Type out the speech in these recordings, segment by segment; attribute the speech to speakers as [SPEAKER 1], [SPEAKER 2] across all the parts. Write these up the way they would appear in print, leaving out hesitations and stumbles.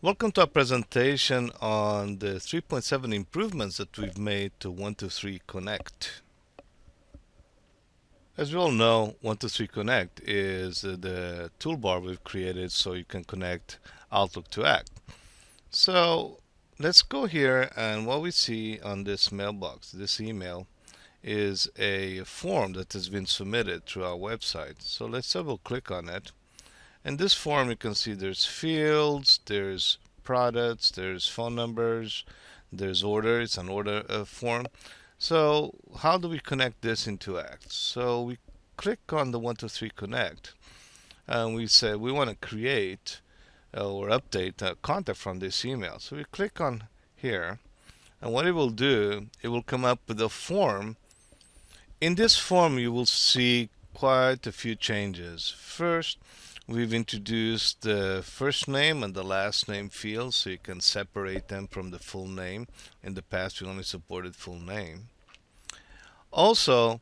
[SPEAKER 1] Welcome to our presentation on the 3.7 improvements that we've made to 123 Connect. As we all know, 123 Connect is the toolbar we've created so you can connect Outlook to Act. So let's go here, and what we see on this mailbox, this email, is a form that has been submitted through our website. So let's double click on it. In this form, you can see there's fields, there's products, there's phone numbers, there's order. It's an order form. So how do we connect this into Act? So we click on the 123 Connect, and we say we want to create or update a contact from this email. So we click on here, and what it will do, it will come up with a form. In this form, you will see quite a few changes. First, we've introduced the first name and the last name fields so you can separate them from the full name. In the past, we only supported full name. Also,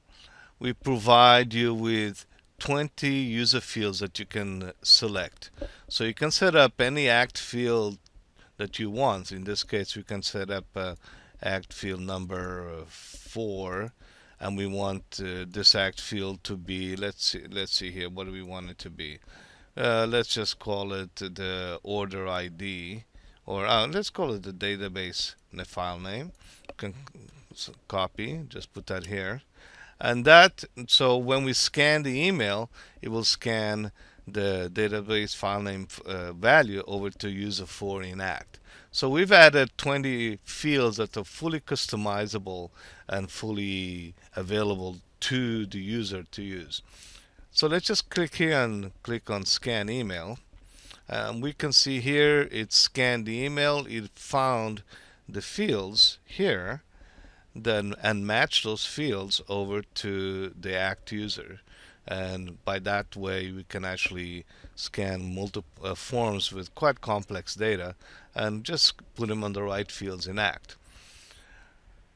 [SPEAKER 1] we provide you with 20 user fields that you can select. So you can set up any ACT field that you want. In this case, we can set up ACT field number 4, and we want this ACT field to be, let's see here, what do we want it to be? Let's just call it the order ID, or let's call it the database file name. You can copy, just put that here. And that, so when we scan the email, it will scan the database file name value over to user 4 in ACT. So we've added 20 fields that are fully customizable and fully available to the user to use. So let's just click here and click on scan email. We can see here it scanned the email, it found the fields here, then and matched those fields over to the ACT user. And by that way, we can actually scan multiple forms with quite complex data and just put them on the right fields in ACT.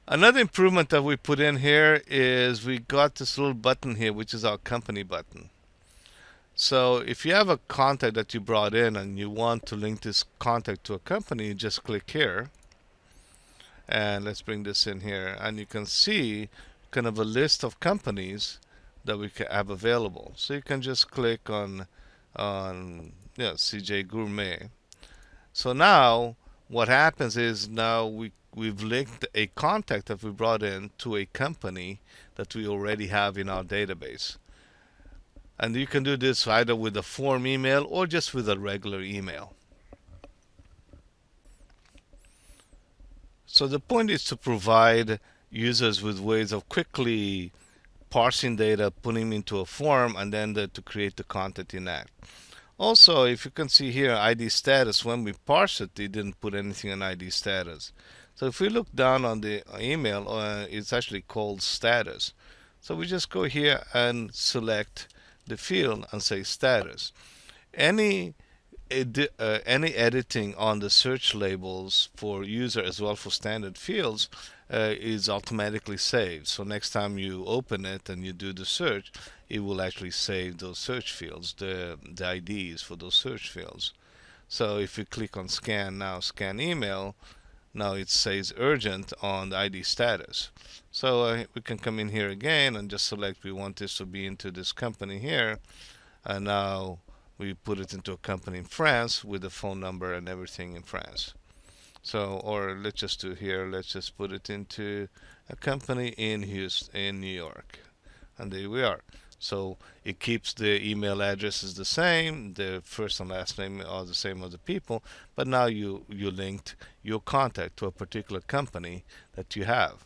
[SPEAKER 1] Another improvement that we put in here is we got this little button here, which is our company button. So if you have a contact that you brought in and you want to link this contact to a company, you just click here. And let's bring this in here. And you can see kind of a list of companies that we have available. So you can just click on CJ Gourmet. So now what happens is now we've linked a contact that we brought in to a company that we already have in our database. And you can do this either with a form email or just with a regular email. So the point is to provide users with ways of quickly parsing data, putting into a form, and then to create the content in ACT. Also, if you can see here, ID status, when we parse it, it didn't put anything on ID status. So if we look down on the email, it's actually called status. So we just go here and select the field and say status. Any editing on the search labels for user as well for standard fields is automatically saved. So next time you open it and you do the search, it will actually save those search fields, the IDs for those search fields. So if you click on scan now, scan email, now it says urgent on the ID status. So we can come in here again and just select we want this to be into this company here, and now we put it into a company in France with the phone number and everything in France. So, or let's just do here, let's just put it into a company in Houston, in New York. And there we are. So it keeps the email addresses the same, the first and last name are the same of the people, but now you linked your contact to a particular company that you have.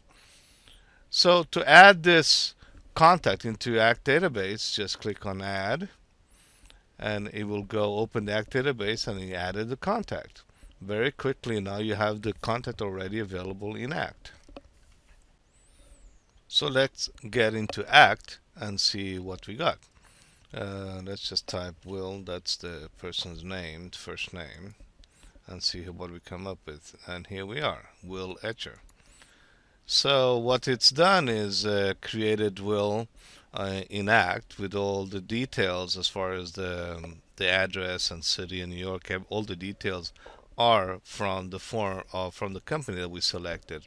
[SPEAKER 1] So to add this contact into ACT database, just click on add, and it will go open the ACT database, and you added the contact. Very quickly now you have the contact already available in ACT. So let's get into ACT and see what we got. Let's just type Will, that's the person's name, first name, and see what we come up with. And here we are, Will Etcher. So what it's done is created Will in ACT with all the details as far as the address and city in New York, have all the details are from the form or from the company that we selected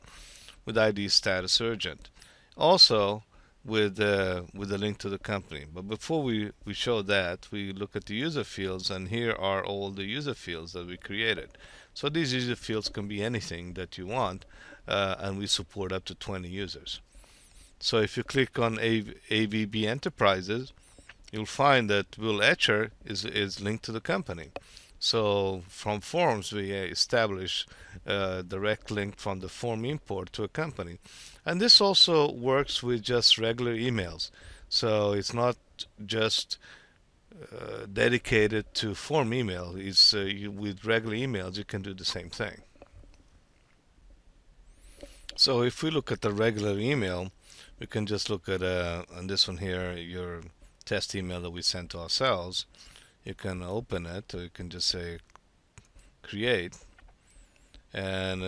[SPEAKER 1] with ID status urgent. Also with a link to the company. But before we show that, we look at the user fields, and here are all the user fields that we created. So these user fields can be anything that you want, and we support up to 20 users. So if you click on AVB Enterprises, you'll find that Will Etcher is linked to the company. So from forms, we establish a direct link from the form import to a company. And this also works with just regular emails. So it's not just dedicated to form email. It's with regular emails, you can do the same thing. So if we look at the regular email, we can just look at on this one here, your test email that we sent to ourselves. You can open it, or you can just say create, and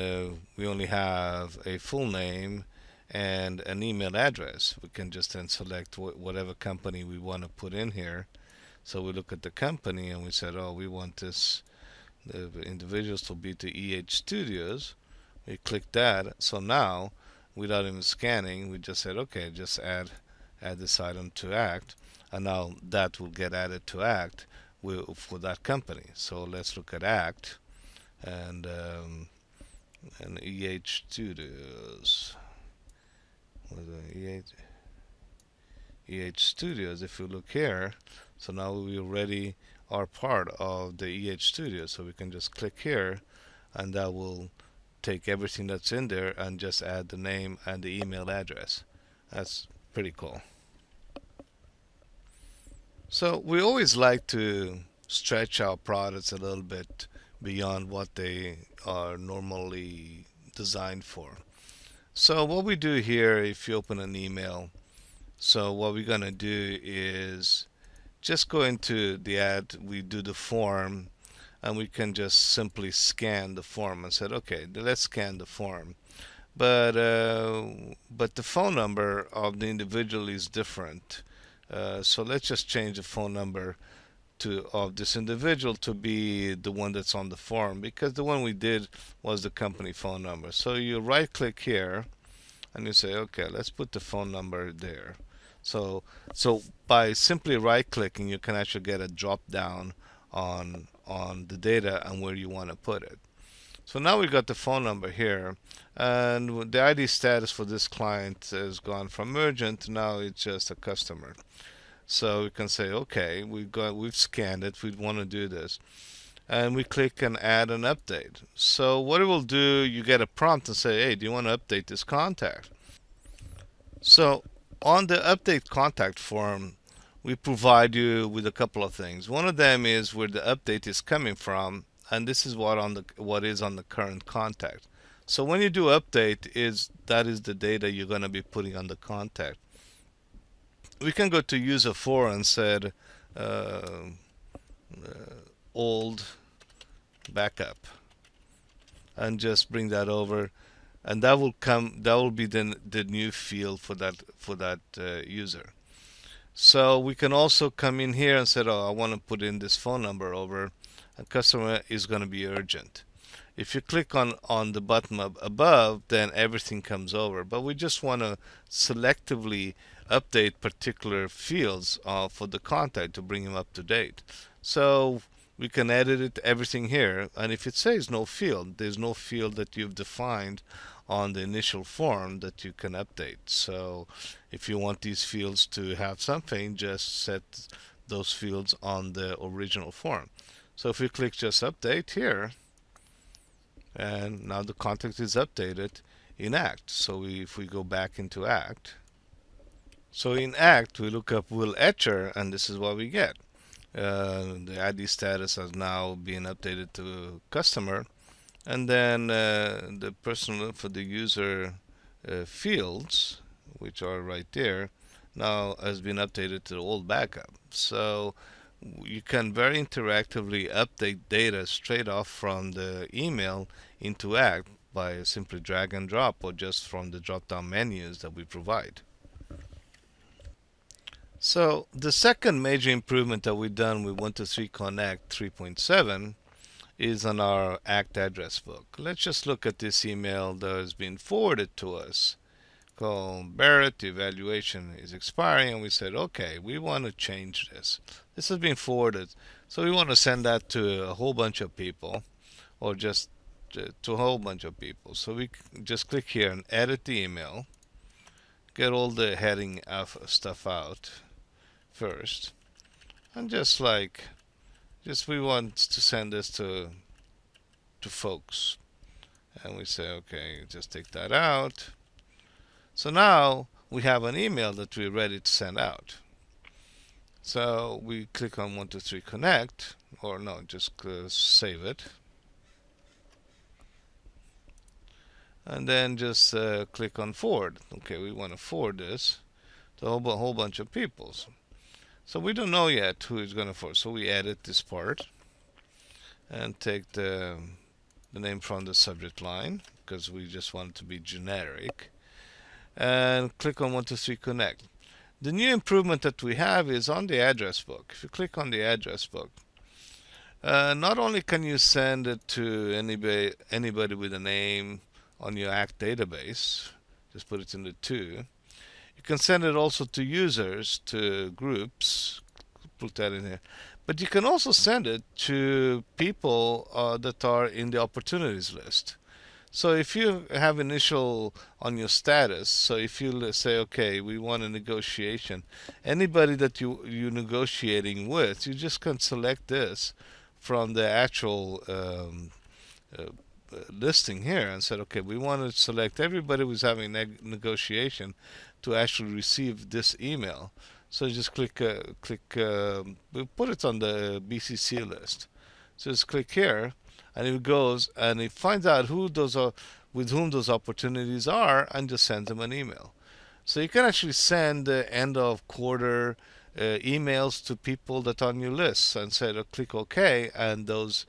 [SPEAKER 1] we only have a full name and an email address. We can just then select whatever company we want to put in here. So we look at the company and we said, oh, we want this the individuals to be to EH Studios. We click that. So now, without even scanning, we just said, okay, just add this item to Act, and now that will get added to Act for that company. So let's look at Act and EH Studios. EH Studios. If you look here, so now we already are part of the EH Studios. So we can just click here, and that will take everything that's in there and just add the name and the email address. That's pretty cool. So we always like to stretch our products a little bit beyond what they are normally designed for. So what we do here, if you open an email, so what we're gonna do is just go into the ad, we do the form, and we can just simply scan the form and said, okay, let's scan the form. But the phone number of the individual is different. So let's just change the phone number of this individual to be the one that's on the form, because the one we did was the company phone number. So you right click here and you say, okay, let's put the phone number there. So by simply right clicking, you can actually get a drop down on the data and where you want to put it. So now we got the phone number here, and the ID status for this client has gone from urgent, now it's just a customer. So we can say, okay, we've scanned it, we want to do this, and we click and add an update. So what it will do, you get a prompt and say, hey, do you want to update this contact? So on the update contact form, we provide you with a couple of things. One of them is where the update is coming from, and this is what is on the current contact. So when you do update, that is the data you're going to be putting on the contact. We can go to user 4 and said old backup, and just bring that over, and that will be the new field for that user. So we can also come in here and say, oh, I want to put in this phone number over. A customer is going to be urgent. If you click on the button above, then everything comes over. But we just want to selectively update particular fields for the contact to bring him up to date. So we can edit everything here. And if it says no field, there's no field that you've defined on the initial form that you can update. So if you want these fields to have something, just set those fields on the original form. So if we click just update here, and now the contact is updated in Act. So if we go back into Act, so in Act we look up Will Etcher, and this is what we get. The ID status has now been updated to customer, and then the personal for the user fields, which are right there, now has been updated to the old backup. So you can very interactively update data straight off from the email into Act by simply drag and drop, or just from the drop down menus that we provide. So the second major improvement that we've done with 123 Connect 3.7 is on our ACT address book. Let's just look at this email that has been forwarded to us. Called Barrett, evaluation is expiring, and we said, okay, we want to change this. This has been forwarded, so we want to send that to a whole bunch of people, or just to a whole bunch of people. So we just click here and edit the email, get all the heading of stuff out first, and just we want to send this to folks, and we say, okay, just take that out. So now we have an email that we're ready to send out. So we click on 123 Connect, or no, just save it. And then just click on forward. Okay, we want to forward this to a whole bunch of people. So we don't know yet who is going to forward. So we edit this part and take the name from the subject line, because we just want it to be generic. And click on 123 Connect. The new improvement that we have is on the address book. If you click on the address book, not only can you send it to anybody with a name on your ACT database, just put it in the to. You can send it also to users, to groups, put that in here. But you can also send it to people that are in the opportunities list. So if you have initial on your status, so if you say, okay, we want a negotiation, anybody that you're negotiating with, you just can select this from the actual listing here and said, okay, we want to select everybody who's having negotiation to actually receive this email. So just click, we put it on the BCC list. So just click here, and it goes and it finds out who those are, with whom those opportunities are, and just sends them an email. So you can actually send end of quarter emails to people that are on your list, and say, click OK, and those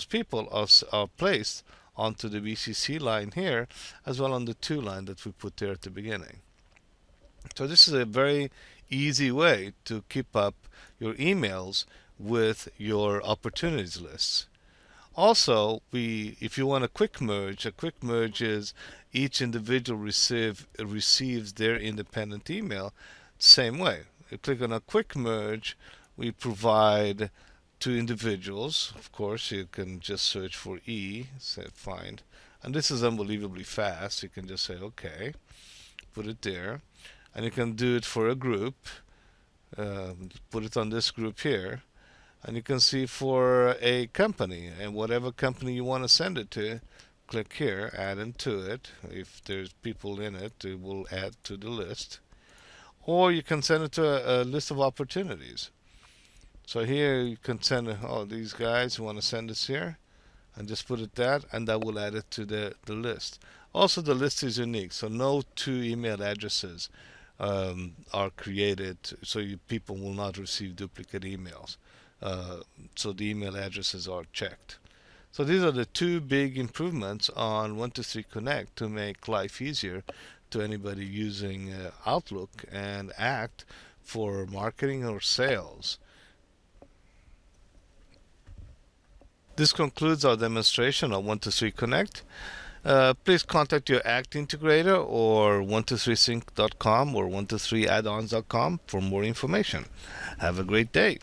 [SPEAKER 1] people are placed onto the BCC line here, as well on the to line that we put there at the beginning. So this is a very easy way to keep up your emails with your opportunities lists. Also, if you want a quick merge is each individual receives their independent email same way. You click on a quick merge, we provide to individuals. Of course, you can just search for E, say find, and this is unbelievably fast. You can just say okay, put it there, and you can do it for a group. Put it on this group here. And you can see for a company, and whatever company you want to send it to, click here, add into it. If there's people in it, it will add to the list. Or you can send it to a list of opportunities. So here you can send these guys who want to send this here, and just put it that, and that will add it to the list. Also, the list is unique, so no two email addresses are created, so people will not receive duplicate emails. So the email addresses are checked. So these are the two big improvements on 123 Connect to make life easier to anybody using Outlook and ACT for marketing or sales. This concludes our demonstration on 123 Connect. Please contact your ACT integrator or 123sync.com or 123addons.com for more information. Have a great day.